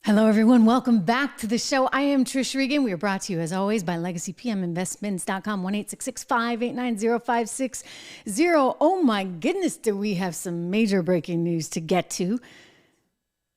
Hello, everyone. Welcome back to the show. I am Trish Regan. We are brought to you, as always, by LegacyPMInvestments.com, 1-866-589-0560. Oh, my goodness, do we have some major breaking news to get to.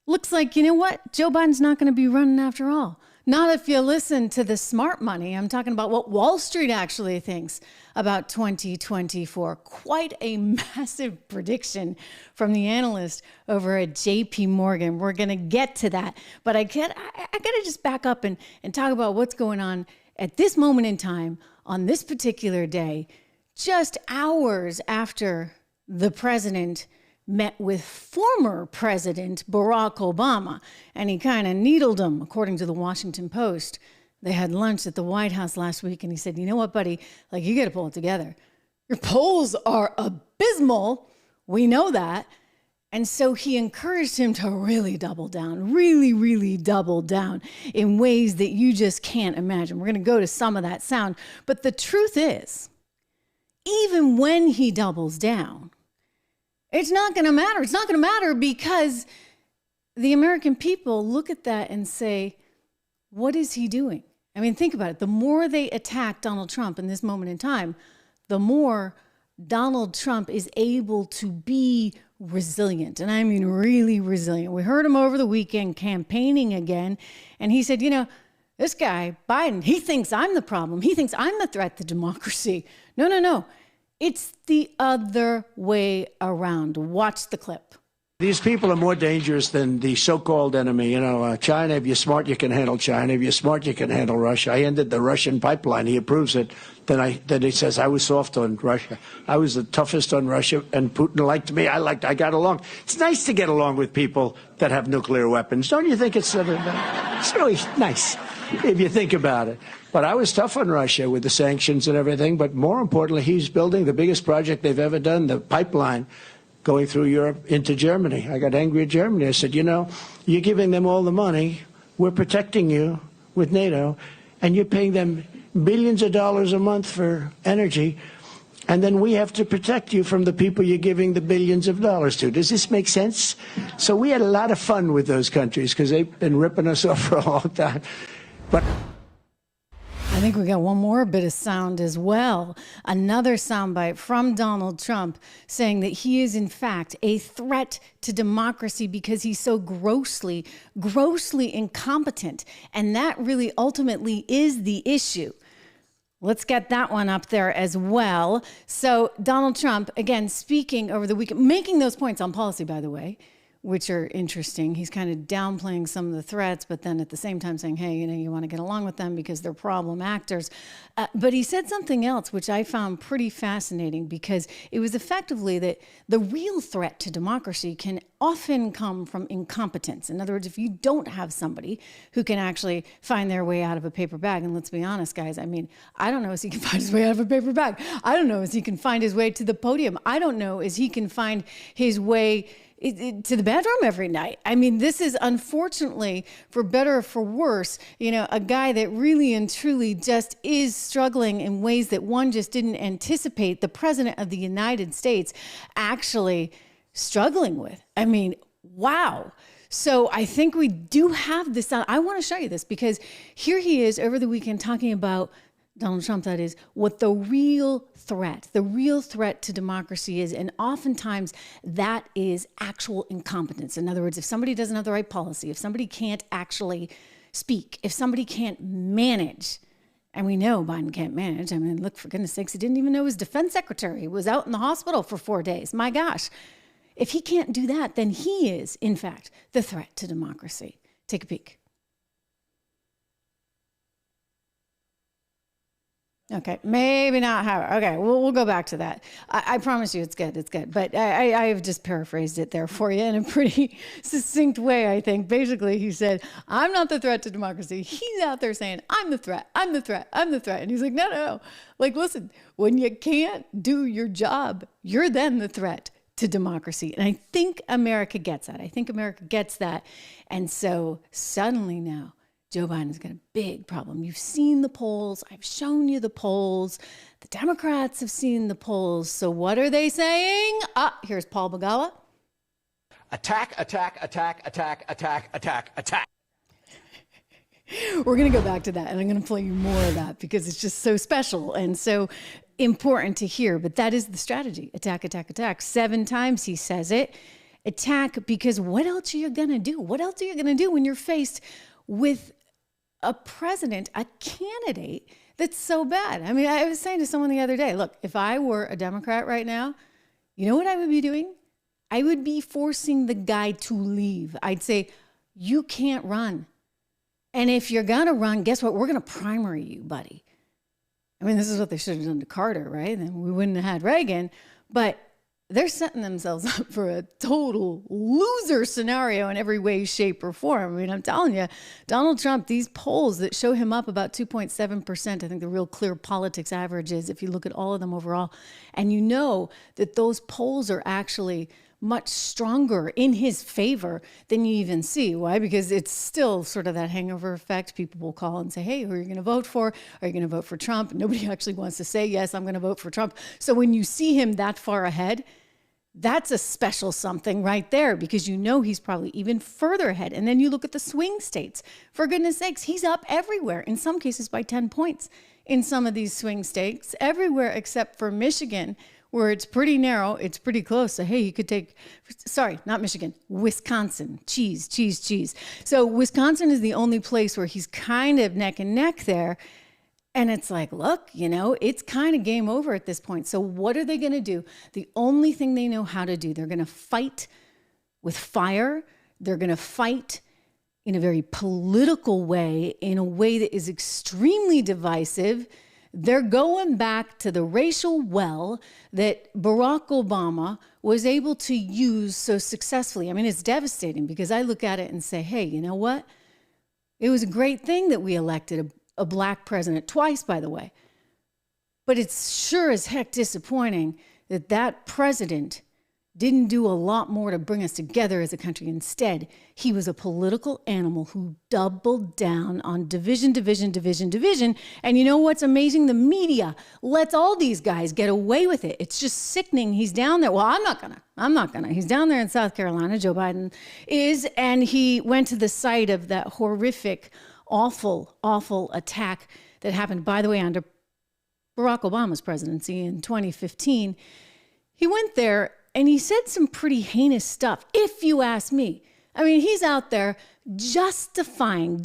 Looks like, you know what? Joe Biden's not going to be running after all. Not if you listen to the smart money. I'm talking about what Wall Street actually thinks about 2024. Quite a massive prediction from the analyst over at JP Morgan. We're going to get to that. But I got to just back up and talk about what's going on at this moment in time on this particular day, just hours after the president met with former President Barack Obama, and he kind of needled him, according to the Washington Post. They had lunch at the White House last week, and he said, you know what, buddy, like, you got to pull it together. Your polls are abysmal. We know that. And so he encouraged him to really double down, really double down in ways that you just can't imagine. We're going to go to some of that sound. But the truth is, even when he doubles down, it's not going to matter. It's not going to matter because the American people look at that and say, what is he doing? I mean, think about it. The more they attack Donald Trump in this moment in time, the more Donald Trump is able to be resilient. And I mean, really resilient. We heard him over the weekend campaigning again. And he said, you know, this guy, Biden, he thinks I'm the problem. He thinks I'm the threat to democracy. No. It's the other way around. Watch the clip. These people are more dangerous than the so-called enemy. You know, China, if you're smart, you can handle China. If you're smart, you can handle Russia. I ended the Russian pipeline. He approves it. Then he says, I was soft on Russia. I was the toughest on Russia, and Putin liked me. I got along. It's nice to get along with people that have nuclear weapons. Don't you think it's really nice if you think about it? But I was tough on Russia with the sanctions and everything. But more importantly, he's building the biggest project they've ever done, the pipeline going through Europe into Germany. I got angry at Germany. I said, you know, you're giving them all the money. We're protecting you with NATO, and you're paying them billions of dollars a month for energy. And then we have to protect you from the people you're giving the billions of dollars to. Does this make sense? So we had a lot of fun with those countries because they've been ripping us off for a long time. But I think we got one more bit of sound as well. Another soundbite from Donald Trump saying that he is in fact a threat to democracy because he's so grossly incompetent. And that really ultimately is the issue. Let's get that one up there as well. So Donald Trump, again, speaking over the weekend, making those points on policy, by the way, which are interesting. He's kind of downplaying some of the threats, but then at the same time saying, hey, you know, you want to get along with them because they're problem actors. But he said something else, which I found pretty fascinating, because it was effectively that the real threat to democracy can often come from incompetence. In other words, if you don't have somebody who can actually find their way out of a paper bag, and let's be honest, guys, I mean, I don't know if he can find his way out of a paper bag. I don't know if he can find his way to the podium. I don't know if he can find his way to the bedroom every night. I mean, this is unfortunately, for better or for worse, you know, a guy that really and truly just is struggling in ways that one just didn't anticipate the president of the United States actually struggling with. I mean, wow. So I think we do have this. I want to show you this because here he is over the weekend talking about Donald Trump, that is, what the real threat to democracy is. And oftentimes that is actual incompetence. In other words, if somebody doesn't have the right policy, if somebody can't actually speak, if somebody can't manage, and we know Biden can't manage. I mean, look, for goodness sakes, he didn't even know his defense secretary was out in the hospital for 4 days. My gosh. If he can't do that, then he is, in fact, the threat to democracy. Take a peek. Okay, maybe not how. Okay, we'll go back to that. I promise you it's good. But I have just paraphrased it there for you in a pretty succinct way, I think. Basically, he said, I'm not the threat to democracy. He's out there saying, I'm the threat. And he's like, no. Like, listen, when you can't do your job, you're then the threat to democracy. And I think America gets that. And so suddenly now, Joe Biden's got a big problem. You've seen the polls. I've shown you the polls. The Democrats have seen the polls. So what are they saying? Here's Paul Begala. Attack. We're going to go back to that, and I'm going to play you more of that because it's just so special and so important to hear. But that is the strategy. Attack, attack, attack. 7 times he says it. Attack, because what else are you going to do? What else are you going to do when you're faced with a president, a candidate that's so bad? I mean, I was saying to someone the other day, look, if I were a Democrat right now, you know what I would be doing? I would be forcing the guy to leave. I'd say, you can't run. And if you're going to run, guess what? We're going to primary you, buddy. I mean, this is what they should have done to Carter, right? Then we wouldn't have had Reagan. But they're setting themselves up for a total loser scenario in every way, shape, or form. I mean, I'm telling you, Donald Trump, these polls that show him up about 2.7%, I think the real clear politics average is, if you look at all of them overall, and you know that those polls are actually much stronger in his favor than you even see. Why? Because it's still sort of that hangover effect. People will call and say, hey, who are you going to vote for? Are you going to vote for Trump? Nobody actually wants to say, yes, I'm going to vote for Trump. So when you see him that far ahead, that's a special something right there, because you know he's probably even further ahead. And then you look at the swing states. For goodness sakes, he's up everywhere, in some cases by 10 points in some of these swing states, everywhere except for Michigan, where it's pretty narrow, it's pretty close. So, hey, you could take, sorry, not Michigan, Wisconsin. Cheese. So Wisconsin is the only place where he's kind of neck and neck there. And it's like, look, you know, it's kind of game over at this point. So what are they going to do? The only thing they know how to do, they're going to fight with fire. They're going to fight in a very political way, in a way that is extremely divisive. They're going back to the racial well that Barack Obama was able to use so successfully. I mean, it's devastating, because I look at it and say, hey, you know what? It was a great thing that we elected a black president, twice, by the way. But it's sure as heck disappointing that that president didn't do a lot more to bring us together as a country. Instead, he was a political animal who doubled down on division. And you know what's amazing? The media lets all these guys get away with it. It's just sickening. He's down there. Well, I'm not gonna. He's down there in South Carolina, Joe Biden is, and he went to the site of that horrific, awful attack that happened, by the way, under Barack Obama's presidency in 2015. He went there and he said some pretty heinous stuff, if you ask me. I mean, he's out there justifying the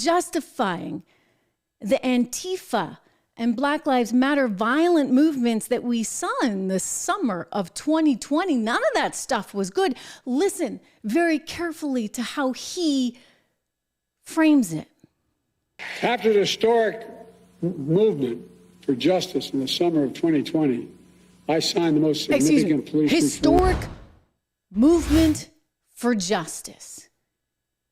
Antifa and Black Lives Matter violent movements that we saw in the summer of 2020. None of that stuff was good. Listen very carefully to how he frames it. After the historic movement for justice in the summer of 2020, I signed the most significant police historic movement for justice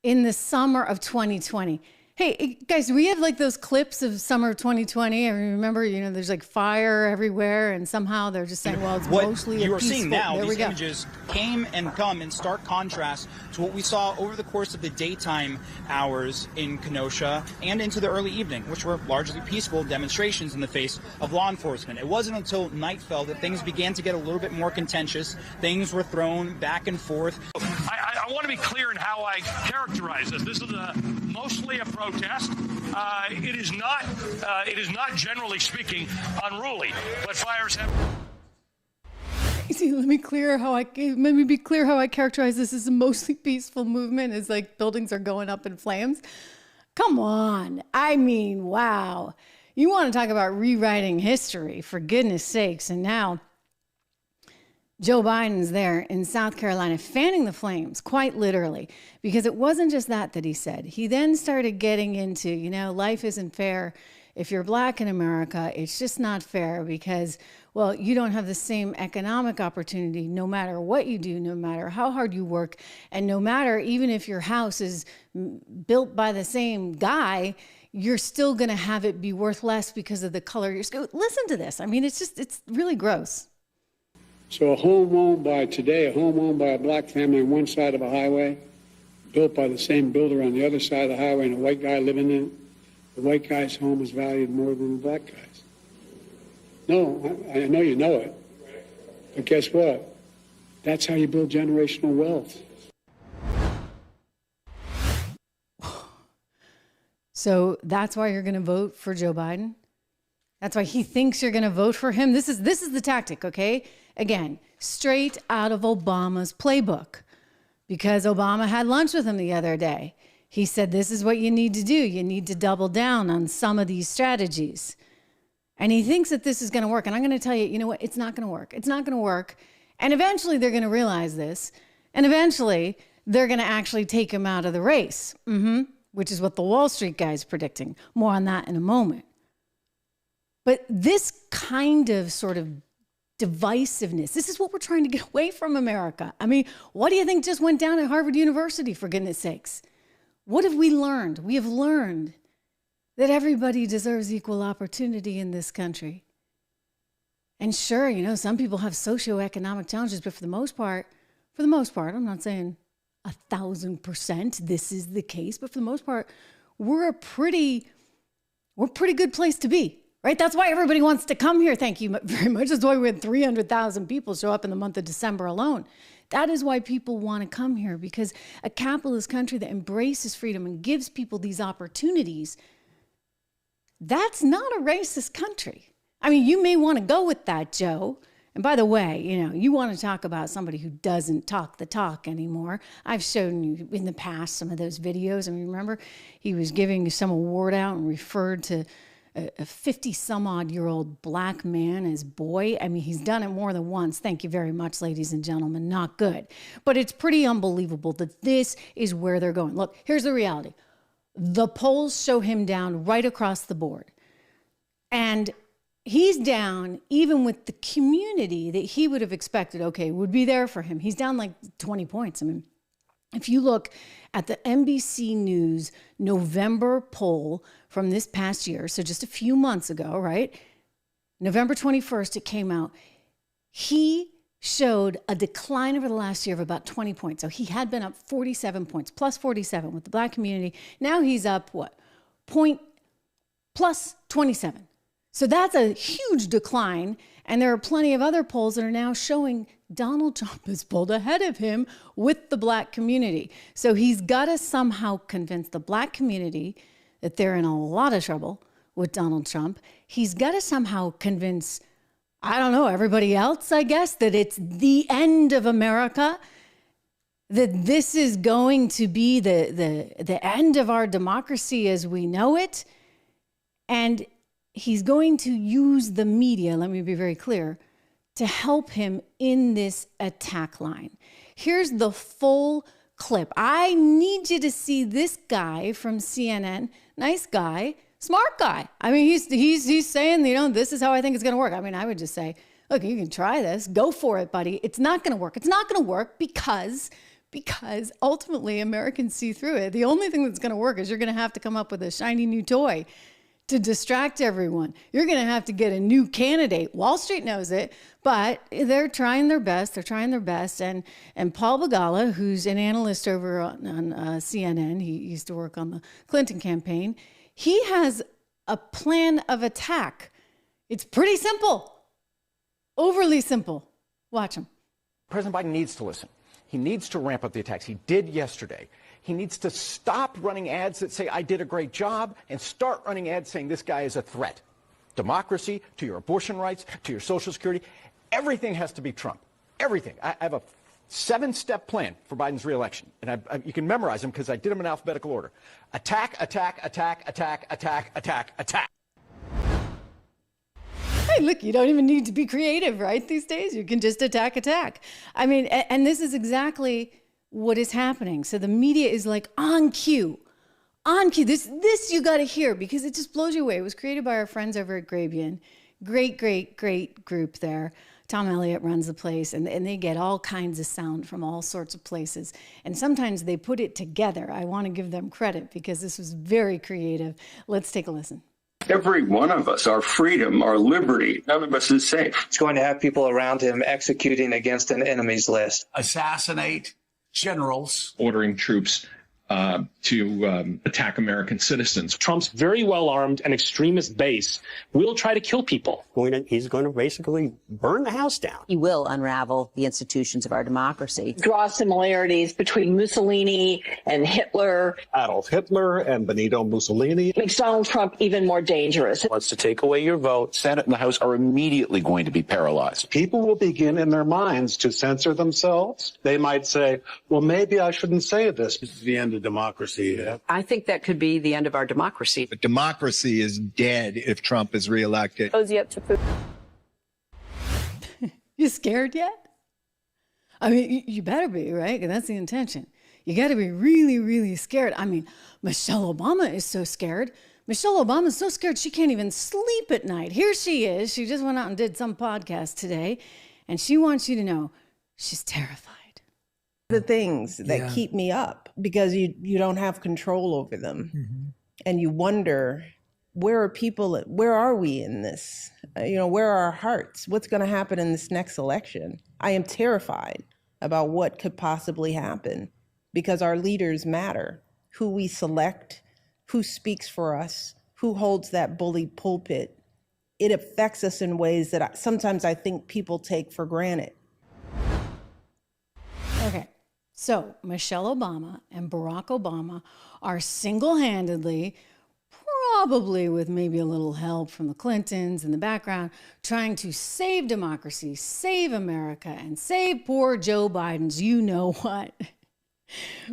in the summer of 2020. Hey, guys, do we have like those clips of summer of 2020? I remember, you know, there's like fire everywhere, and somehow they're just saying, well, it's mostly a peaceful. What you are seeing now, these images came and come in stark contrast to what we saw over the course of the daytime hours in Kenosha and into the early evening, which were largely peaceful demonstrations in the face of law enforcement. It wasn't until night fell that things began to get a little bit more contentious. Things were thrown back and forth. I want to be clear in how I characterize this. This is mostly a protest. It is not generally speaking unruly, but fires have. See, let me be clear how I characterize this as a mostly peaceful movement. It's like buildings are going up in flames. Come on. I mean, wow. You want to talk about rewriting history, for goodness sakes. And now Joe Biden's there in South Carolina fanning the flames, quite literally, because it wasn't just that he said. He then started getting into, you know, life isn't fair. If you're black in America, it's just not fair because, well, you don't have the same economic opportunity no matter what you do, no matter how hard you work, and no matter even if your house is built by the same guy, you're still going to have it be worth less because of the color of your skin. Listen to this. I mean, it's really gross. So a home owned by a black family on one side of a highway, built by the same builder on the other side of the highway, and a white guy living in it, the white guy's home is valued more than the black guy's. No, I know you know it. But guess what? That's how you build generational wealth. So that's why you're going to vote for Joe Biden. That's why he thinks you're going to vote for him. This is the tactic, okay? Again, straight out of Obama's playbook, because Obama had lunch with him the other day. He said, this is what you need to do. You need to double down on some of these strategies. And he thinks that this is going to work. And I'm going to tell you, you know what? It's not going to work. It's not going to work. And eventually they're going to realize this. And eventually they're going to actually take him out of the race, which is what the Wall Street guy is predicting. More on that in a moment. But this kind of sort of divisiveness, this is what we're trying to get away from America. I mean, what do you think just went down at Harvard University, for goodness sakes? What have we learned? We have learned that everybody deserves equal opportunity in this country. And sure, you know, some people have socioeconomic challenges, but for the most part, I'm not saying 1,000% this is the case, but for the most part, we're a pretty good place to be, right? That's why everybody wants to come here. Thank you very much. That's why we had 300,000 people show up in the month of December alone. That is why people want to come here, because a capitalist country that embraces freedom and gives people these opportunities, that's not a racist country. I mean, you may want to go with that, Joe. And by the way, you know, you want to talk about somebody who doesn't talk the talk anymore. I've shown you in the past some of those videos. I mean, remember, he was giving some award out and referred to a 50-some-odd-year-old black man as boy. I mean, he's done it more than once. Thank you very much, ladies and gentlemen. Not good. But it's pretty unbelievable that this is where they're going. Look, here's the reality. The polls show him down right across the board. And he's down even with the community that he would have expected, okay, would be there for him. He's down like 20 points. I mean, if you look at the NBC News November poll from this past year, so just a few months ago, right? November 21st, it came out. He showed a decline over the last year of about 20 points. So he had been up 47 points, plus 47 with the black community. Now he's up, plus 27. So that's a huge decline. And there are plenty of other polls that are now showing Donald Trump is pulled ahead of him with the black community. So he's got to somehow convince the black community that they're in a lot of trouble with Donald Trump. He's got to somehow convince, I don't know, everybody else, I guess, that it's the end of America, that this is going to be the end of our democracy as we know it. And he's going to use the media, let me be very clear, to help him in this attack line. Here's the full clip. I need you to see this guy from CNN. Nice guy, smart guy. I mean, he's saying, you know, this is how I think it's going to work. I mean, I would just say, look, you can try this. Go for it, buddy. It's not going to work. It's not going to work because ultimately Americans see through it. The only thing that's going to work is you're going to have to come up with a shiny new toy to distract everyone. You're going to have to get a new candidate. Wall Street knows it, but they're trying their best. And Paul Begala, who's an analyst over on CNN, he used to work on the Clinton campaign, he has a plan of attack. It's pretty simple, overly simple. Watch him. President Biden needs to listen. He needs to ramp up the attacks. He did yesterday. He needs to stop running ads that say, I did a great job, and start running ads saying this guy is a threat. Democracy, to your abortion rights, to your Social Security, everything has to be Trump. Everything. I have a 7-step plan for Biden's reelection, and you can memorize them because I did them in alphabetical order. Attack, attack, attack, attack, attack, attack, attack. Hey, look, you don't even need to be creative, right? These days, you can just attack. I mean, and this is exactly what is happening. So the media is like on cue. This you got to hear because it just blows you away. It was created by our friends over at Grabian. Great group there. Tom Elliott runs the place, and they get all kinds of sound from all sorts of places. And sometimes they put it together. I want to give them credit because this was very creative. Let's take a listen. Every one of us, our freedom, our liberty, none of us is safe. He's going to have people around him executing against an enemy's list. Assassinate generals. Ordering troops to attack American citizens. Trump's very well-armed and extremist base will try to kill people. He's going to basically burn the house down. He will unravel the institutions of our democracy. Draw similarities between Mussolini and Hitler. Adolf Hitler and Benito Mussolini. Makes Donald Trump even more dangerous. Wants to take away your vote. Senate and the House are immediately going to be paralyzed. People will begin in their minds to censor themselves. They might say, well, maybe I shouldn't say this. This is the end of democracy. Yeah. I think that could be the end of our democracy. But democracy is dead if Trump is reelected. Cozy up to food. You scared yet? I mean, you better be, right? And that's the intention. You got to be really, really scared. I mean, Michelle Obama is so scared. Michelle Obama is so scared she can't even sleep at night. Here she is. She just went out and did some podcast today, and she wants you to know she's terrified. The things that keep me up, because you don't have control over them. Mm-hmm. And you wonder, where are we in this? Where are our hearts? What's going to happen in this next election? I am terrified about what could possibly happen, because our leaders matter. Who we select, who speaks for us, who holds that bully pulpit. It affects us in ways that sometimes I think people take for granted. Okay. So Michelle Obama and Barack Obama are single-handedly, probably with maybe a little help from the Clintons in the background, trying to save democracy, save America, and save poor Joe Biden's you-know-what.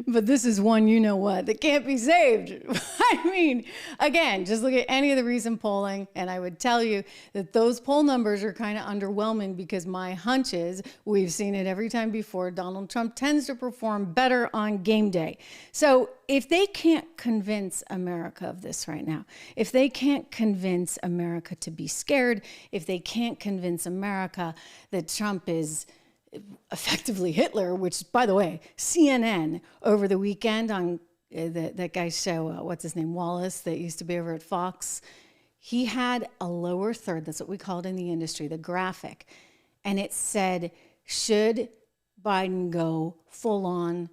But this is one you-know-what that can't be saved. I mean, again, just look at any of the recent polling, and I would tell you that those poll numbers are kind of underwhelming, because my hunch is, we've seen it every time before, Donald Trump tends to perform better on game day. So if they can't convince America of this right now, if they can't convince America to be scared, if they can't convince America that Trump is effectively Hitler, which, by the way, CNN over the weekend on that guy's show, what's his name, Wallace, that used to be over at Fox, he had a lower third, that's what we call it in the industry, the graphic, and it said, should Biden go full on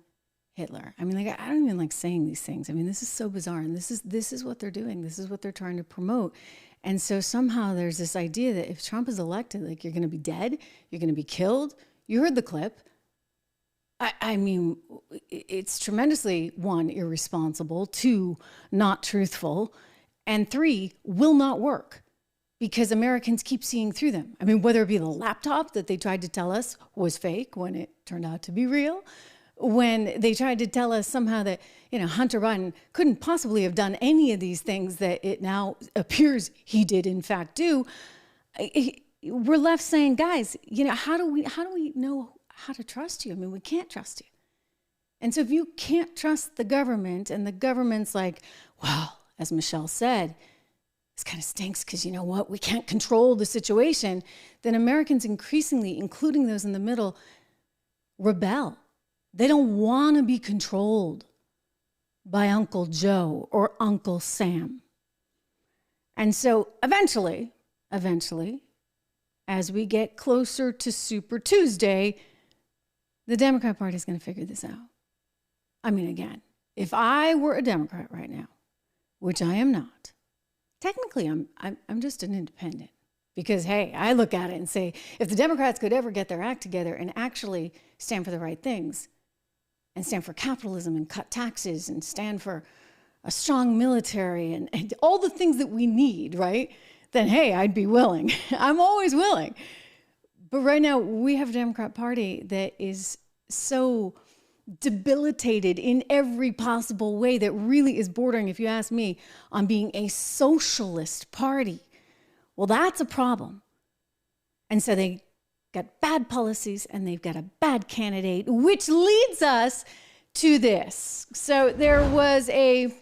Hitler? I mean, I don't even like saying these things. I mean, this is so bizarre, and this is what they're doing. This is what they're trying to promote. And so somehow there's this idea that if Trump is elected, like, you're going to be dead, you're going to be killed. You heard the clip. I mean, it's tremendously, 1, irresponsible, 2, not truthful, and 3, will not work, because Americans keep seeing through them. I mean, whether it be the laptop that they tried to tell us was fake when it turned out to be real, when they tried to tell us somehow that, Hunter Biden couldn't possibly have done any of these things that it now appears he did in fact do. We're left saying, guys, how do we know how to trust you? I mean, we can't trust you. And so if you can't trust the government, and the government's like, well, as Michelle said, this kind of stinks because, you know what, we can't control the situation, then Americans increasingly, including those in the middle, rebel. They don't want to be controlled by Uncle Joe or Uncle Sam. And so eventually, as we get closer to Super Tuesday, the Democrat Party is going to figure this out. I mean, again, if I were a Democrat right now, which I am not, technically I'm just an independent. Because, hey, I look at it and say, if the Democrats could ever get their act together and actually stand for the right things, and stand for capitalism and cut taxes and stand for a strong military and all the things that we need, right? Then, hey, I'd be willing. I'm always willing. But right now, we have a Democrat Party that is so debilitated in every possible way that really is bordering, if you ask me, on being a socialist party. Well, that's a problem. And so they got bad policies and they've got a bad candidate, which leads us to this. So there was a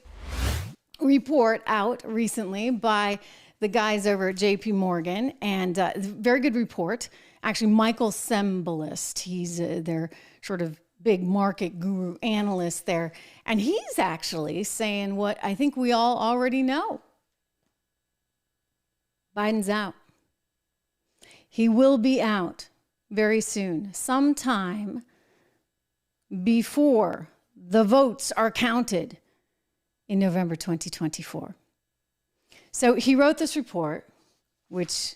report out recently by the guys over at JP Morgan, and very good report. Actually, Michael Cembalest, he's their sort of big market guru analyst there. And he's actually saying what I think we all already know. Biden's out. He will be out very soon, sometime before the votes are counted in November 2024. So he wrote this report, which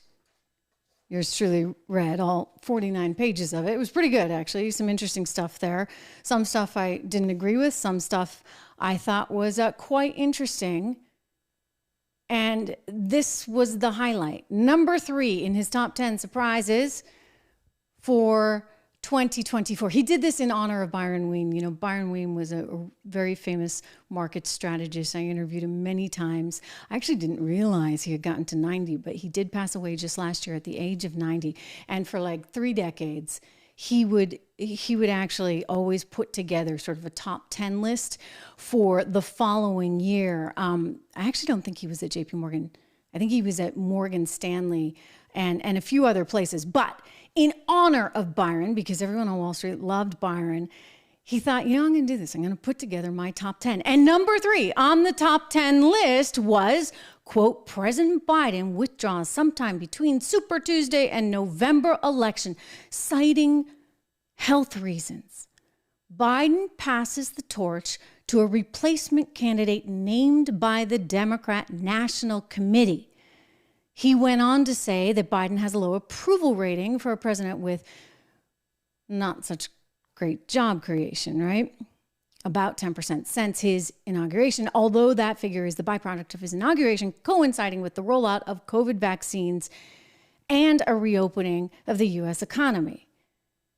yours truly read all 49 pages of it. It was pretty good, actually. Some interesting stuff there. Some stuff I didn't agree with. Some stuff I thought was quite interesting. And this was the highlight. Number 3 in his top 10 surprises for 2024. He did this in honor of Byron Wien. You know, Byron Wien was a very famous market strategist. I interviewed him many times. I actually didn't realize he had gotten to 90, but he did pass away just last year at the age of 90. And for like 3 decades, he would actually always put together sort of a top 10 list for the following year. I actually don't think he was at JP Morgan. I think he was at Morgan Stanley and a few other places. But in honor of Byron, because everyone on Wall Street loved Byron, he thought, you know, I'm going to do this. I'm going to put together my top 10. And number 3 on the top 10 list was, quote, President Biden withdraws sometime between Super Tuesday and November election, citing health reasons. Biden passes the torch to a replacement candidate named by the Democrat National Committee. He went on to say that Biden has a low approval rating for a president with not such great job creation, right? About 10% since his inauguration, although that figure is the byproduct of his inauguration, coinciding with the rollout of COVID vaccines and a reopening of the U.S. economy.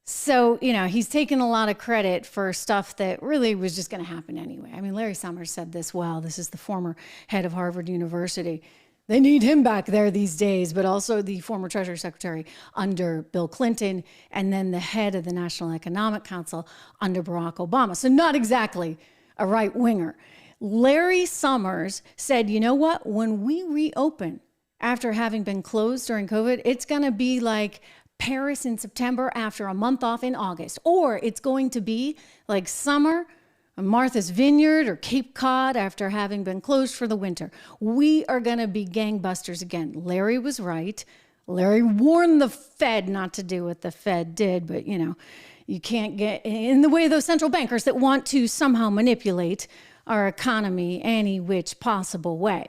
So, you know, he's taken a lot of credit for stuff that really was just going to happen anyway. I mean, Larry Summers said this well. This is the former head of Harvard University. They need him back there these days, but also the former Treasury Secretary under Bill Clinton, and then the head of the National Economic Council under Barack Obama. So not exactly a right-winger. Larry Summers said, you know what? When we reopen after having been closed during COVID, it's going to be like Paris in September after a month off in August. Or it's going to be like summer, Martha's Vineyard or Cape Cod after having been closed for the winter. We are going to be gangbusters again. Larry was right. Larry warned the Fed not to do what the Fed did, but you know, you can't get in the way of those central bankers that want to somehow manipulate our economy any which possible way.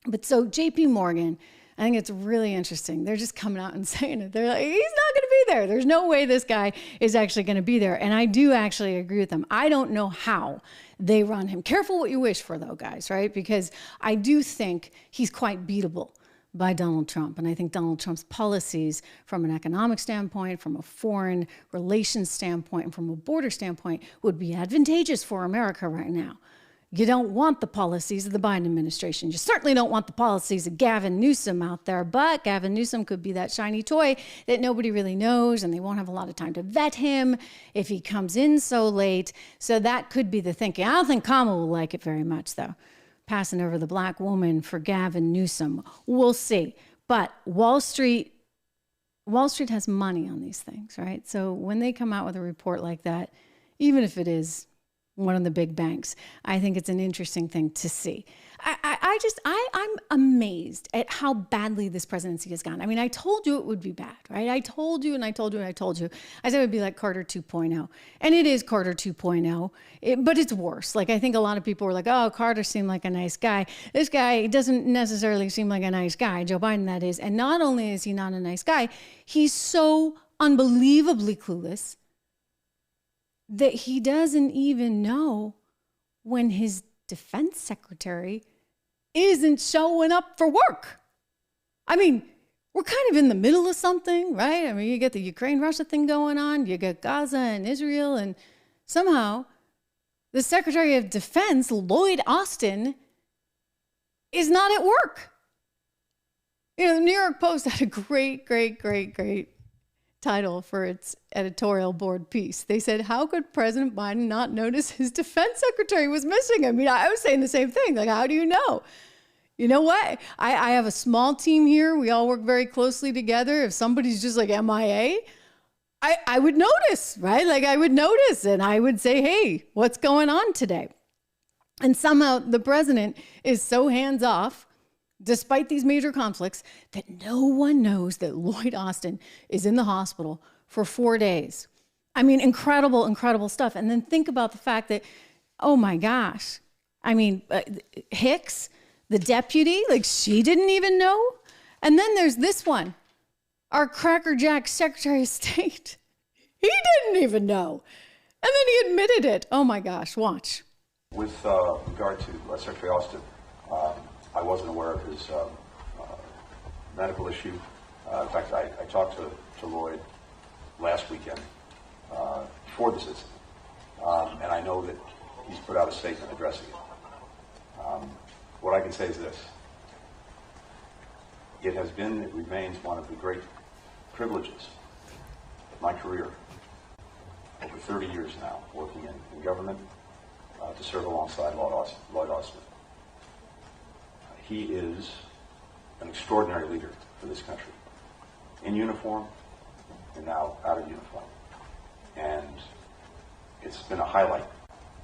But so JP Morgan, I think it's really interesting. They're just coming out and saying it. They're like, he's not going to be there. There's no way this guy is actually going to be there. And I do actually agree with them. I don't know how they run him. Careful what you wish for, though, guys, right? Because I do think he's quite beatable by Donald Trump. And I think Donald Trump's policies from an economic standpoint, from a foreign relations standpoint, and from a border standpoint would be advantageous for America right now. You don't want the policies of the Biden administration. You certainly don't want the policies of Gavin Newsom out there, but Gavin Newsom could be that shiny toy that nobody really knows, and they won't have a lot of time to vet him if he comes in so late. So that could be the thinking. I don't think Kamala will like it very much, though, passing over the black woman for Gavin Newsom. We'll see. But Wall Street has money on these things, right? So when they come out with a report like that, even if it is one of the big banks, I think it's an interesting thing to see. I'm amazed at how badly this presidency has gone. I mean, I told you it would be bad, right? I told you. I said it would be like Carter 2.0. And it is Carter 2.0, but it's worse. Like, I think a lot of people were like, oh, Carter seemed like a nice guy. This guy doesn't necessarily seem like a nice guy. Joe Biden, that is. And not only is he not a nice guy, he's so unbelievably clueless that he doesn't even know when his defense secretary isn't showing up for work. I mean, we're kind of in the middle of something, right? I mean, you get the Ukraine-Russia thing going on, you get Gaza and Israel, and somehow the Secretary of Defense, Lloyd Austin, is not at work. You know, the New York Post had a great title for its editorial board piece. They said, how could President Biden not notice his defense secretary was missing? I mean, I was saying the same thing. Like, how do you know? You know what? I have a small team here. We all work very closely together. If somebody's just like MIA, I would notice, right? Like, I would notice and I would say, hey, what's going on today? And somehow the president is so hands off, despite these major conflicts, that no one knows that Lloyd Austin is in the hospital for 4 days. I mean, incredible, incredible stuff. And then think about the fact that, oh my gosh, I mean, Hicks, the deputy, like she didn't even know. And then there's this one, our crackerjack Secretary of State. He didn't even know. And then he admitted it. Oh my gosh, watch. With regard to Secretary Austin, I wasn't aware of his medical issue. In fact, I talked to Lloyd last weekend before this incident, and I know that he's put out a statement addressing it. What I can say is this. It remains one of the great privileges of my career, over 30 years now, working in government, to serve alongside Lloyd Austin. He is an extraordinary leader for this country, in uniform and now out of uniform. And it's been a highlight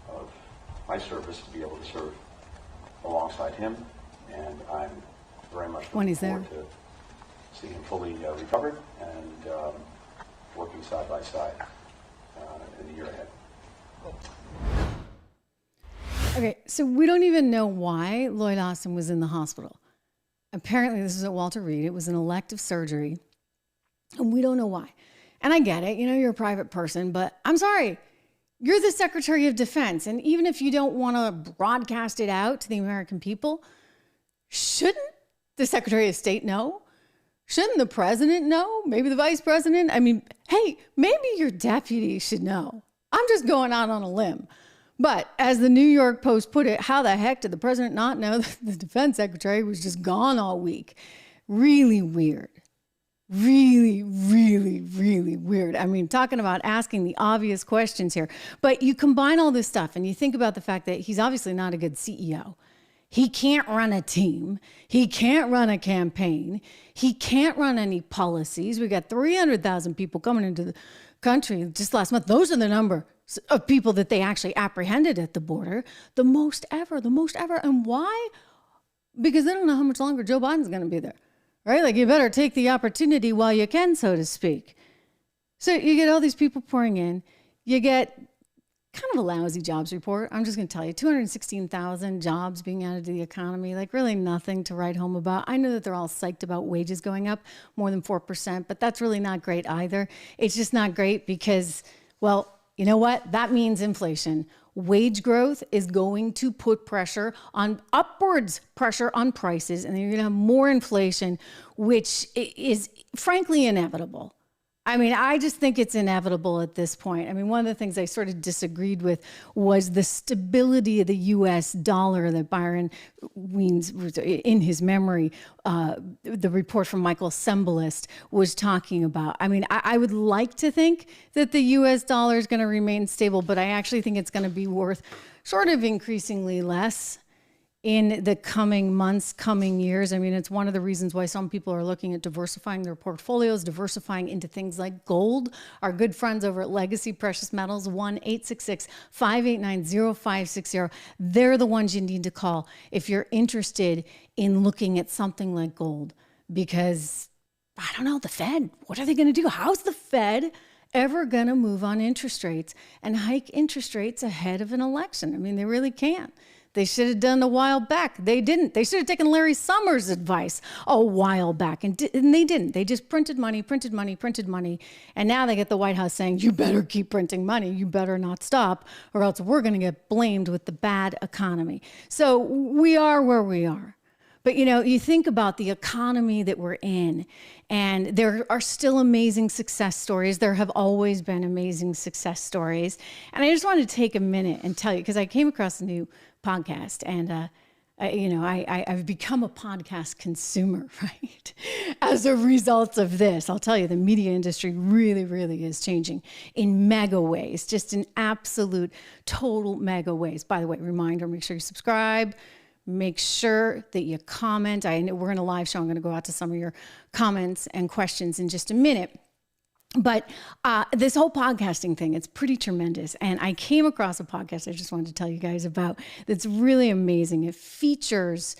of my service to be able to serve alongside him, and I'm very much looking forward to seeing him fully recovered and working side by side in the year ahead. Okay, so we don't even know why Lloyd Austin was in the hospital. Apparently, this is at Walter Reed. It was an elective surgery, and we don't know why. And I get it. You know, you're a private person, but I'm sorry. You're the Secretary of Defense, and even if you don't want to broadcast it out to the American people, shouldn't the Secretary of State know? Shouldn't the president know? Maybe the vice president? I mean, hey, maybe your deputy should know. I'm just going out on a limb. But as the New York Post put it, how the heck did the president not know that the defense secretary was just gone all week? Really weird. Really, really, really weird. I mean, talking about asking the obvious questions here. But you combine all this stuff and you think about the fact that he's obviously not a good CEO. He can't run a team. He can't run a campaign. He can't run any policies. We got 300,000 people coming into the country just last month. Those are the number of people that they actually apprehended at the border. The most ever. And why? Because they don't know how much longer Joe Biden's going to be there, right? Like, you better take the opportunity while you can, so to speak. So you get all these people pouring in. You get kind of a lousy jobs report. I'm just going to tell you, 216,000 jobs being added to the economy, like really nothing to write home about. I know that they're all psyched about wages going up more than 4%, but that's really not great either. It's just not great because, well, you know what? That means inflation. Wage growth is going to put upwards pressure on prices, and then you're going to have more inflation, which is frankly inevitable. I mean, I just think it's inevitable at this point. I mean, one of the things I sort of disagreed with was the stability of the U.S. dollar that Byron Weens, in his memory, the report from Michael Cembalest was talking about. I mean, I would like to think that the U.S. dollar is going to remain stable, but I actually think it's going to be worth sort of increasingly less in the coming months, coming years. I mean, it's one of the reasons why some people are looking at diversifying their portfolios, diversifying into things like gold. Our good friends over at Legacy Precious Metals, 1-866-589-0560. They're the ones you need to call if you're interested in looking at something like gold. Because, I don't know, the Fed, what are they going to do? How's the Fed ever going to move on interest rates and hike interest rates ahead of an election? I mean, they really can't. They should have done a while back. They didn't. They should have taken Larry Summers' advice a while back, and they didn't. They just printed money. And now they get the White House saying, you better keep printing money. You better not stop, or else we're going to get blamed with the bad economy. So we are where we are. But, you know, you think about the economy that we're in, and there are still amazing success stories. There have always been amazing success stories. And I just wanted to take a minute and tell you, because I came across a new podcast, and I've become a podcast consumer, right? As a result of this, I'll tell you, the media industry really, really is changing in mega ways, just in absolute, total mega ways. By the way, reminder, make sure you subscribe. Make sure that you comment. We're in a live show. I'm going to go out to some of your comments and questions in just a minute. But this whole podcasting thing, it's pretty tremendous. And I came across a podcast I just wanted to tell you guys about that's really amazing. It features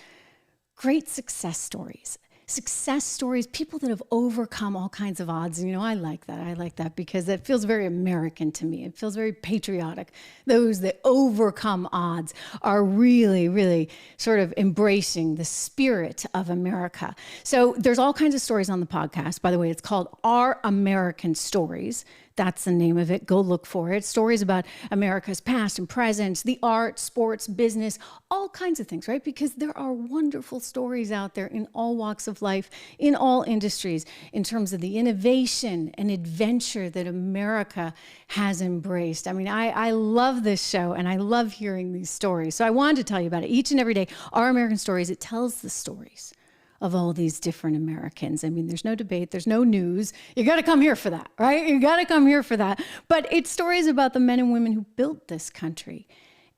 great success stories. success stories, people that have overcome all kinds of odds. And, I like that. I like that because that feels very American to me. It feels very patriotic. Those that overcome odds are really, really sort of embracing the spirit of America. So there's all kinds of stories on the podcast. By the way, it's called Our American Stories. That's the name of it. Go look for it. Stories about America's past and present, the arts, sports, business, all kinds of things, right? Because there are wonderful stories out there in all walks of life, in all industries, in terms of the innovation and adventure that America has embraced. I mean, I love this show and I love hearing these stories. So I wanted to tell you about it. Each and every day, Our American Stories, it tells the stories of all these different Americans. I mean, there's no debate, there's no news. You got to come here for that, right? You got to come here for that. But it's stories about the men and women who built this country.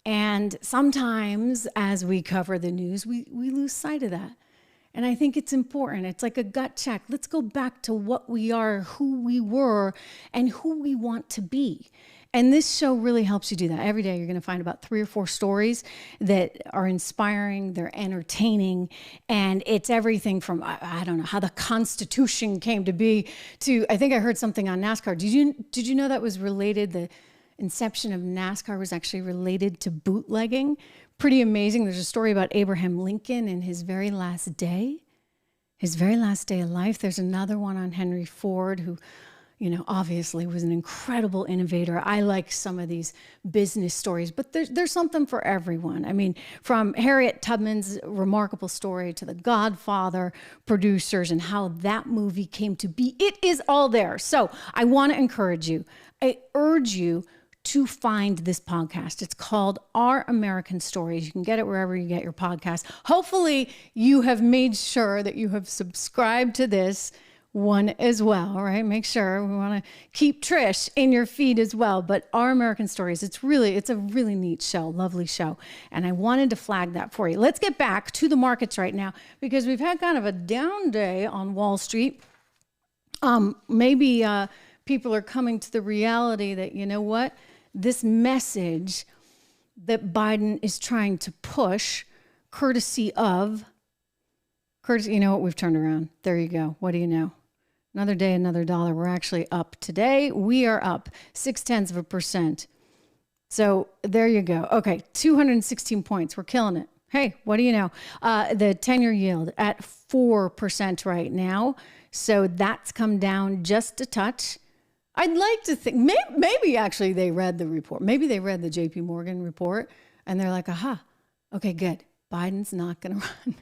And sometimes as we cover the news, we lose sight of that. And I think it's important. It's like a gut check. Let's go back to what we are, who we were, and who we want to be. And this show really helps you do that. Every day you're going to find about 3 or 4 stories that are inspiring, they're entertaining, and it's everything from, I don't know, how the Constitution came to be to, I think I heard something on NASCAR. Did you know that was related, the inception of NASCAR was actually related to bootlegging? Pretty amazing. There's a story about Abraham Lincoln and his very last day of life. There's another one on Henry Ford, who obviously was an incredible innovator. I like some of these business stories, but there's something for everyone. I mean, from Harriet Tubman's remarkable story to The Godfather producers and how that movie came to be. It is all there. So I want to encourage you. I urge you to find this podcast. It's called Our American Stories. You can get it wherever you get your podcast. Hopefully you have made sure that you have subscribed to this one as well, right? Make sure. We want to keep Trish in your feed as well. But Our American Stories, it's a really neat show, lovely show. And I wanted to flag that for you. Let's get back to the markets right now because we've had kind of a down day on Wall Street. Maybe people are coming to the reality that, you know what? This message that Biden is trying to push, courtesy, you know what? We've turned around. There you go. What do you know? Another day, another dollar. We're actually up today. We are up 0.6%. So there you go. Okay, 216 points. We're killing it. Hey, what do you know? The 10-year yield at 4% right now. So that's come down just a touch. I'd like to think maybe actually they read the report. Maybe they read the JP Morgan report and they're like, aha, okay, good. Biden's not going to run.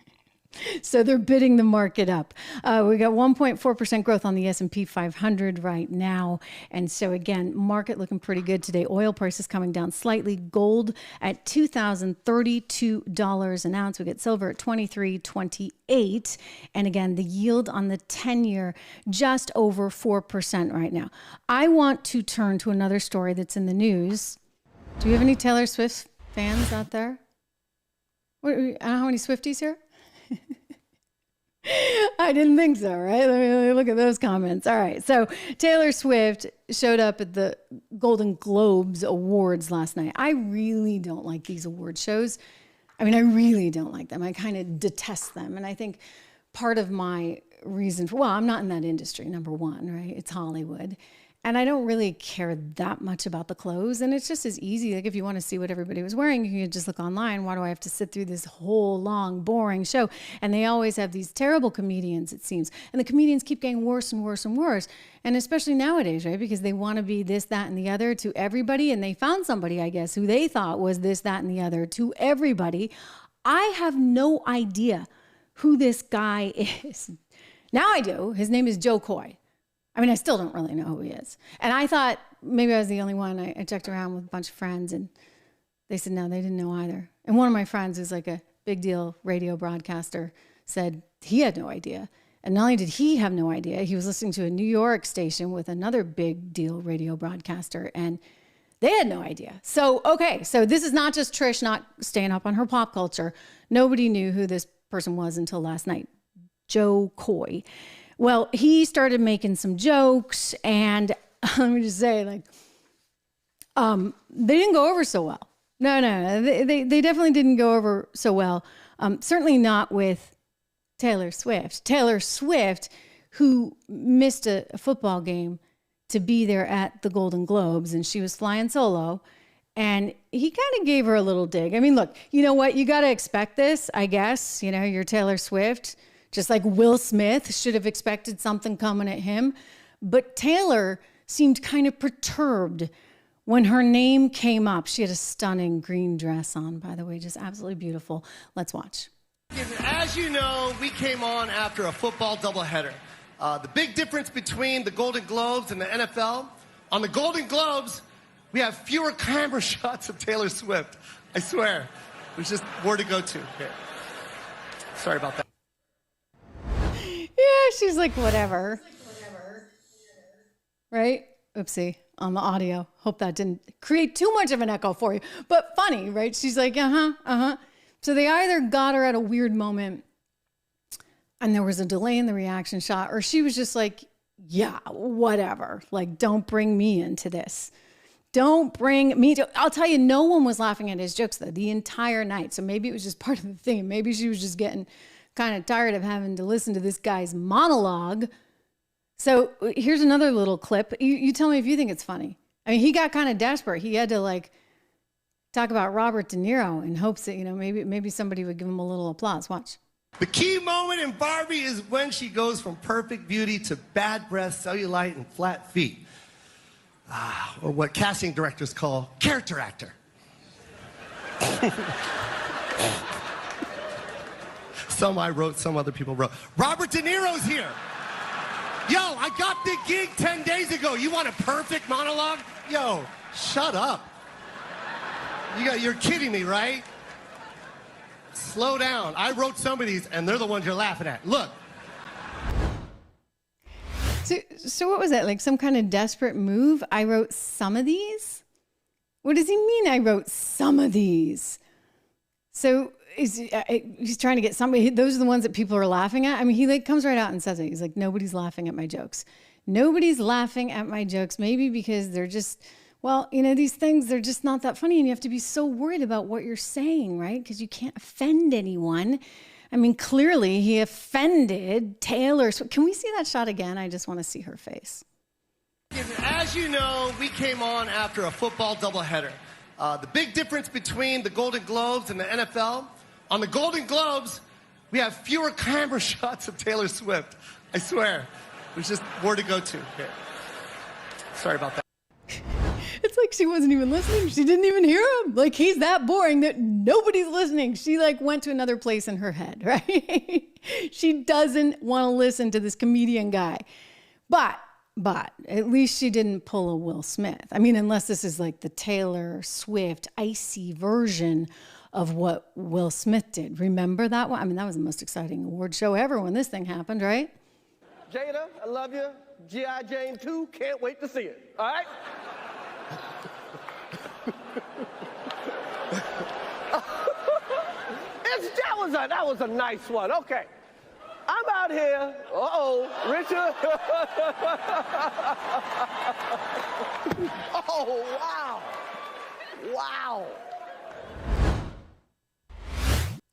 So they're bidding the market up. We got 1.4% growth on the S&P 500 right now. And so again, market looking pretty good today. Oil prices coming down slightly. Gold at $2,032 an ounce. We get silver at $23.28. And again, the yield on the 10-year just over 4% right now. I want to turn to another story that's in the news. Do we have any Taylor Swift fans out there? I don't know how many Swifties here? I didn't think so, right? Let me look at those comments. All right. So Taylor Swift showed up at the Golden Globes Awards last night. I really don't like these award shows. I mean, I really don't like them. I kind of detest them. And I think part of my reason for, I'm not in that industry, number one, right? It's Hollywood. And I don't really care that much about the clothes. And it's just as easy. Like if you want to see what everybody was wearing, you can just look online. Why do I have to sit through this whole long, boring show? And they always have these terrible comedians, it seems. And the comedians keep getting worse and worse and worse. And especially nowadays, right? Because they want to be this, that, and the other to everybody. And they found somebody, I guess, who they thought was this, that, and the other to everybody. I have no idea who this guy is. Now I do. His name is Joe Coy. I mean, I still don't really know who he is. And I thought maybe I was the only one. I checked around with a bunch of friends and they said, no, they didn't know either. And one of my friends who's like a big deal radio broadcaster said he had no idea. And not only did he have no idea, he was listening to a New York station with another big deal radio broadcaster and they had no idea. So, okay, so this is not just Trish not staying up on her pop culture. Nobody knew who this person was until last night. Joe Coy. Well, he started making some jokes, and let me just say, they didn't go over so well. No, they definitely didn't go over so well. Certainly not with Taylor Swift. Taylor Swift, who missed a football game to be there at the Golden Globes, and she was flying solo. And he kind of gave her a little dig. I mean, look, you know what? You got to expect this, I guess. You know, you're Taylor Swift, just like Will Smith should have expected something coming at him. But Taylor seemed kind of perturbed when her name came up. She had a stunning green dress on, by the way, just absolutely beautiful. Let's watch. As you know, we came on after a football doubleheader. The big difference between the Golden Globes and the NFL, on the Golden Globes, we have fewer camera shots of Taylor Swift. I swear. There's just more to go to here. Sorry about that. Yeah, she's like, whatever. Right? Oopsie, on the audio. Hope that didn't create too much of an echo for you. But funny, right? She's like, So they either got her at a weird moment and there was a delay in the reaction shot, or she was just like, yeah, whatever. Like, don't bring me into this. Don't bring me to, I'll tell you, no one was laughing at his jokes though, the entire night. So maybe it was just part of the thing. Maybe she was just getting kind of tired of having to listen to this guy's monologue. So here's another little clip. You tell me if you think it's funny. I mean, he got kind of desperate. He had to like talk about Robert De Niro in hopes that, you know, maybe somebody would give him a little applause. Watch. The key moment in Barbie is when she goes from perfect beauty to bad breath, cellulite, and flat feet. Or what casting directors call character actor. Some I wrote, some other people wrote. Robert De Niro's here. Yo, I got the gig 10 days ago. You want a perfect monologue? Yo, shut up. You're kidding me, right? Slow down. I wrote some of these, and they're the ones you're laughing at. Look. So what was that? Like some kind of desperate move? I wrote some of these? What does he mean I wrote some of these? So he's trying to get somebody, those are the ones that people are laughing at. I mean, he like comes right out and says it. He's like, nobody's laughing at my jokes. Nobody's laughing at my jokes. Maybe because they're just, well, you know, these things, they're just not that funny. And you have to be so worried about what you're saying, right? Because you can't offend anyone. I mean, clearly he offended Taylor Swift. Can we see that shot again? I just want to see her face. As you know, we came on after a football doubleheader. The big difference between the Golden Globes and the NFL, on the Golden Globes, we have fewer camera shots of Taylor Swift. I swear. There's just more to go to here. Sorry about that. It's like she wasn't even listening. She didn't even hear him. Like, he's that boring that nobody's listening. She like went to another place in her head, right? She doesn't want to listen to this comedian guy. But at least she didn't pull a Will Smith. I mean, unless this is like the Taylor Swift icy version of what Will Smith did. Remember that one? I mean, that was the most exciting award show ever when this thing happened, right? Jada, I love you. G.I. Jane 2, can't wait to see it. All right? That was a nice one. Okay. I'm out here. Richard. Oh, wow. Wow.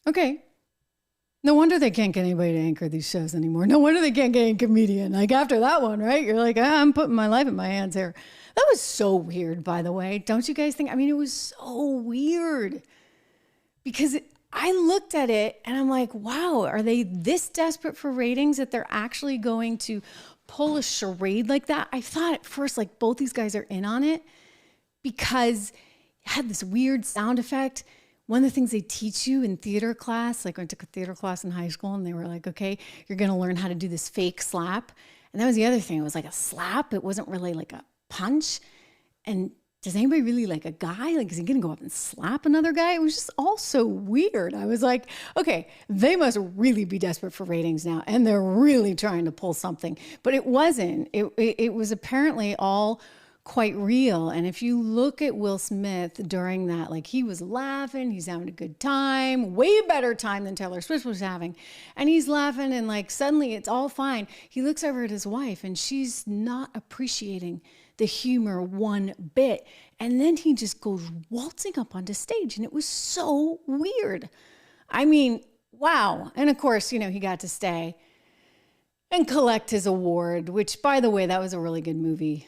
Okay. No wonder they can't get anybody to anchor these shows anymore. No wonder they can't get a comedian. Like after that one, right? You're like, I'm putting my life in my hands here. That was so weird, by the way. Don't you guys think? I mean, it was so weird because I looked at it and I'm like, wow, are they this desperate for ratings that they're actually going to pull a charade like that? I thought at first, like both these guys are in on it because it had this weird sound effect. One of the things they teach you in theater class, like I took a theater class in high school and they were like, okay, you're going to learn how to do this fake slap. And that was the other thing. It was like a slap. It wasn't really like a punch. And does anybody really like a guy? Like, is he going to go up and slap another guy? It was just all so weird. I was like, okay, they must really be desperate for ratings now. And they're really trying to pull something. But it wasn't. It was apparently all quite real. And if you look at Will Smith during that, like he was laughing, he's having a good time, way better time than Taylor Swift was having. And he's laughing and like suddenly it's all fine. He looks over at his wife and she's not appreciating the humor one bit. And then he just goes waltzing up onto stage and it was so weird. I mean, wow. And of course, he got to stay and collect his award, which, by the way, that was a really good movie.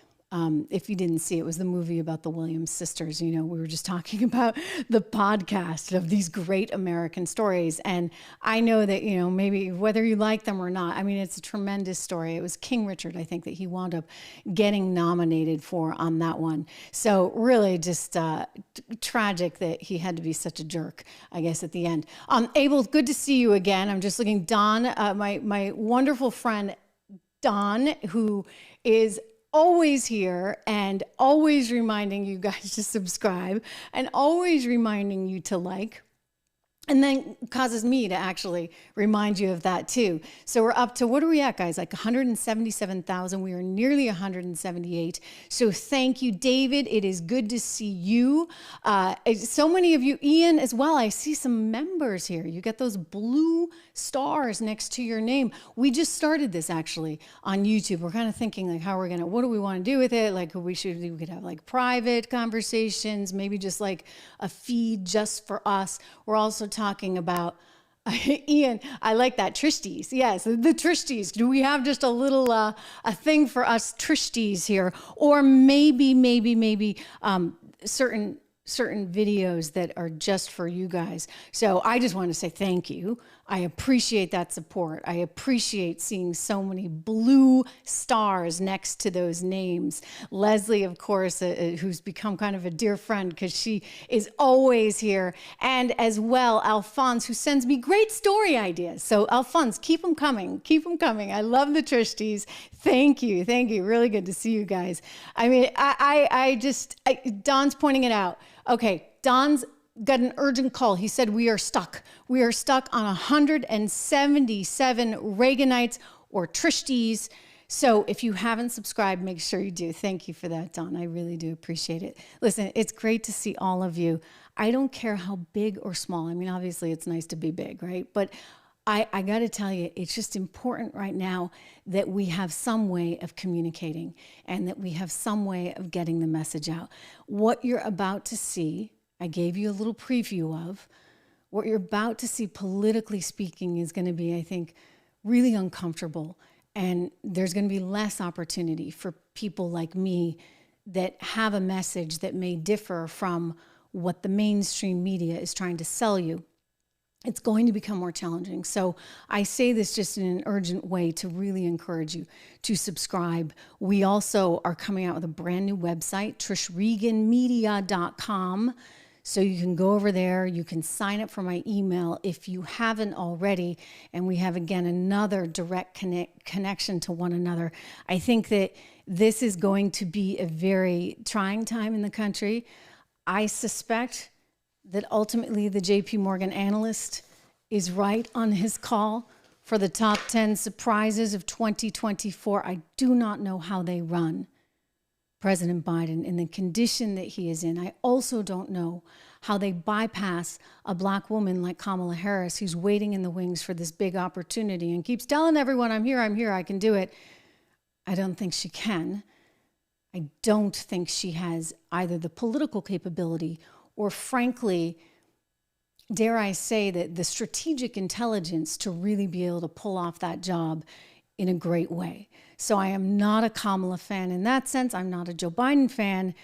If you didn't see it, was the movie about the Williams sisters. We were just talking about the podcast of these great American stories. And I know that, maybe whether you like them or not, I mean, it's a tremendous story. It was King Richard, I think, that he wound up getting nominated for on that one. So really just tragic that he had to be such a jerk, I guess, at the end. Abel, good to see you again. I'm just looking, Don, my wonderful friend, Don, who is always here and always reminding you guys to subscribe and always reminding you to like, and then causes me to actually remind you of that too. So we're up to, what are we at, guys? Like 177,000. We are nearly 178. So thank you, David. It is good to see you. So many of you, Ian as well. I see some members here. You got those blue stars next to your name. We just started this actually on YouTube. We're kind of thinking like what do we want to do with it? Like we could have like private conversations, maybe just like a feed just for us. We're also talking about Ian, I like that. Trishties. Yes, the Trishties. Do we have just a little a thing for us Trishties here? Or maybe certain videos that are just for you guys. So I just want to say thank you. I appreciate that support. I appreciate seeing so many blue stars next to those names. Leslie, of course, who's become kind of a dear friend because she is always here. And as well, Alphonse, who sends me great story ideas. So Alphonse, keep them coming. Keep them coming. I love the Trishties. Thank you. Thank you. Really good to see you guys. I mean, Don's pointing it out. Okay, Don's got an urgent call. He said, we are stuck. We are stuck on 177 Reaganites or Trishties. So if you haven't subscribed, make sure you do. Thank you for that, Don. I really do appreciate it. Listen, it's great to see all of you. I don't care how big or small. I mean, obviously it's nice to be big, right? But I got to tell you, it's just important right now that we have some way of communicating and that we have some way of getting the message out. What you're about to see, I gave you a little preview of. What you're about to see, politically speaking, is going to be, I think, really uncomfortable. And there's going to be less opportunity for people like me that have a message that may differ from what the mainstream media is trying to sell you. It's going to become more challenging. So I say this just in an urgent way to really encourage you to subscribe. We also are coming out with a brand new website, trishreganmedia.com. So you can go over there, you can sign up for my email if you haven't already. And we have, again, another direct connection to one another. I think that this is going to be a very trying time in the country. I suspect that ultimately the JP Morgan analyst is right on his call for the top 10 surprises of 2024. I do not know how they run President Biden in the condition that he is in. I also don't know how they bypass a black woman like Kamala Harris, who's waiting in the wings for this big opportunity and keeps telling everyone, I'm here, I can do it. I don't think she can. I don't think she has either the political capability or, frankly, dare I say that the strategic intelligence to really be able to pull off that job in a great way. So I am not a Kamala fan in that sense. I'm not a Joe Biden fan.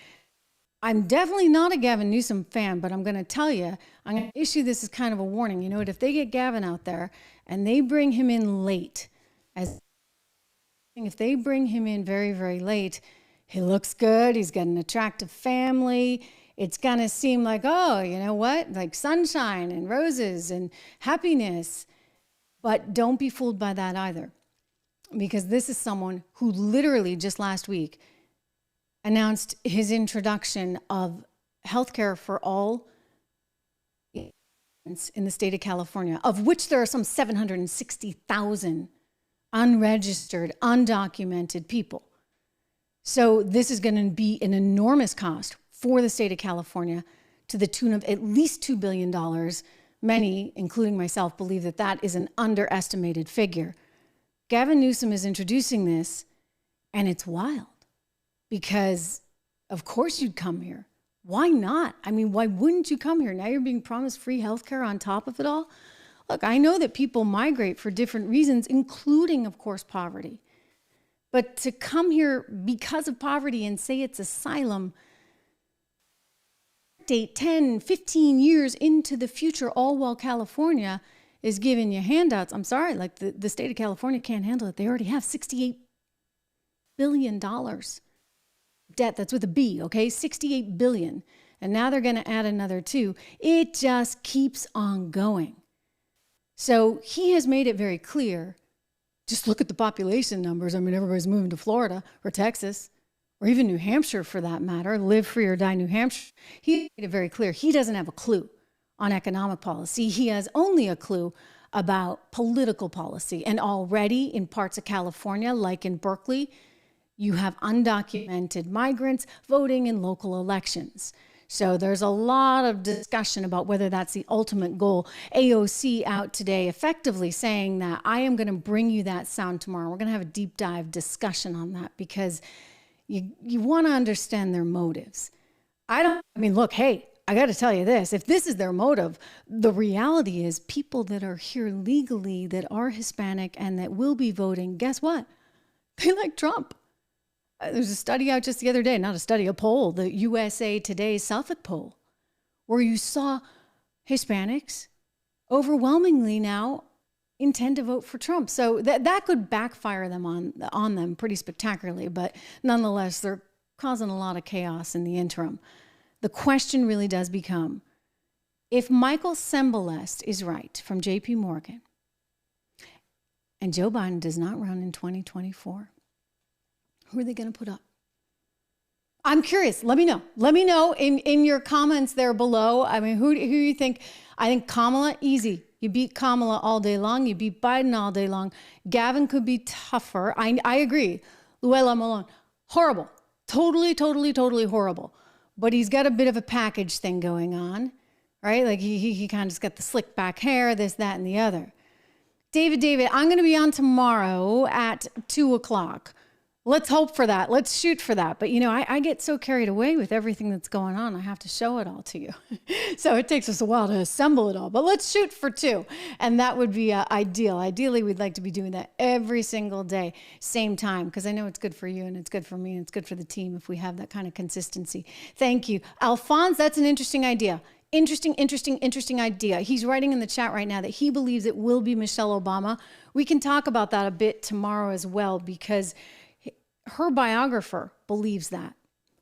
I'm definitely not a Gavin Newsom fan, but I'm going to tell you, I'm going to issue this as kind of a warning. You know what? If they get Gavin out there and they bring him in late, if they bring him in very, very late, he looks good. He's got an attractive family. It's going to seem like, oh, you know what? Like sunshine and roses and happiness. But don't be fooled by that either. Because this is someone who literally just last week announced his introduction of healthcare for all in the state of California, of which there are some 760,000 unregistered, undocumented people. So this is going to be an enormous cost for the state of California to the tune of at least $2 billion. Many, including myself, believe that that is an underestimated figure. Gavin Newsom is introducing this, and it's wild because, of course, you'd come here. Why not? I mean, why wouldn't you come here? Now you're being promised free healthcare on top of it all. Look, I know that people migrate for different reasons, including, of course, poverty. But to come here because of poverty and say it's asylum, 8, 10, 15 years into the future, all while California is giving you handouts. I'm sorry, like the state of California can't handle it. They already have $68 billion debt. That's with a B, okay? $68 billion. And now they're going to add another 2. It just keeps on going. So he has made it very clear. Just look at the population numbers. I mean, everybody's moving to Florida or Texas or even New Hampshire for that matter. Live free or die New Hampshire. He made it very clear. He doesn't have a clue on economic policy. He has only a clue about political policy. And already in parts of California, like in Berkeley, you have undocumented migrants voting in local elections. So there's a lot of discussion about whether that's the ultimate goal. AOC out today effectively saying that I am going to bring you that sound tomorrow. We're going to have a deep dive discussion on that because you want to understand their motives. Look, hey, I got to tell you this. If this is their motive, the reality is people that are here legally that are Hispanic and that will be voting, guess what? They like Trump. There's a study out just the other day, not a study, a poll, the USA Today Suffolk poll, where you saw Hispanics overwhelmingly now intend to vote for Trump. So that could backfire them on them pretty spectacularly, but nonetheless, they're causing a lot of chaos in the interim. The question really does become, if Michael Cembalest is right from JP Morgan and Joe Biden does not run in 2024, who are they going to put up? I'm curious. Let me know. Let me know in your comments there below. I mean, who do you think? I think Kamala, easy. You beat Kamala all day long. You beat Biden all day long. Gavin could be tougher. I agree. Luella Malone, horrible. Totally horrible. But he's got a bit of a package thing going on, right? Like he kind of just got the slick back hair, this, that, and the other. David, I'm going to be on tomorrow at 2:00. Let's hope for that. Let's shoot for that. But, I get so carried away with everything that's going on. I have to show it all to you. So it takes us a while to assemble it all. But let's shoot for 2. And that would be ideal. Ideally, we'd like to be doing that every single day, same time, because I know it's good for you and it's good for me and it's good for the team if we have that kind of consistency. Thank you. Alphonse, that's an interesting idea. Interesting idea. He's writing in the chat right now that he believes it will be Michelle Obama. We can talk about that a bit tomorrow as well, because her biographer believes that.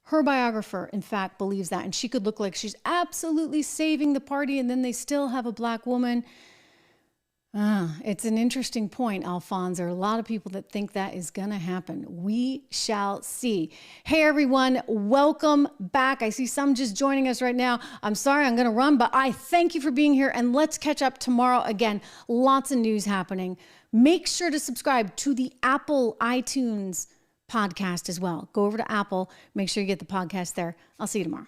Her biographer, in fact, believes that. And she could look like she's absolutely saving the party, and then they still have a black woman. It's an interesting point, Alphonse. There are a lot of people that think that is going to happen. We shall see. Hey, everyone. Welcome back. I see some just joining us right now. I'm sorry I'm going to run, but I thank you for being here. And let's catch up tomorrow again. Lots of news happening. Make sure to subscribe to the Apple iTunes podcast as well. Go over to Apple. Make sure you get the podcast there. I'll see you tomorrow.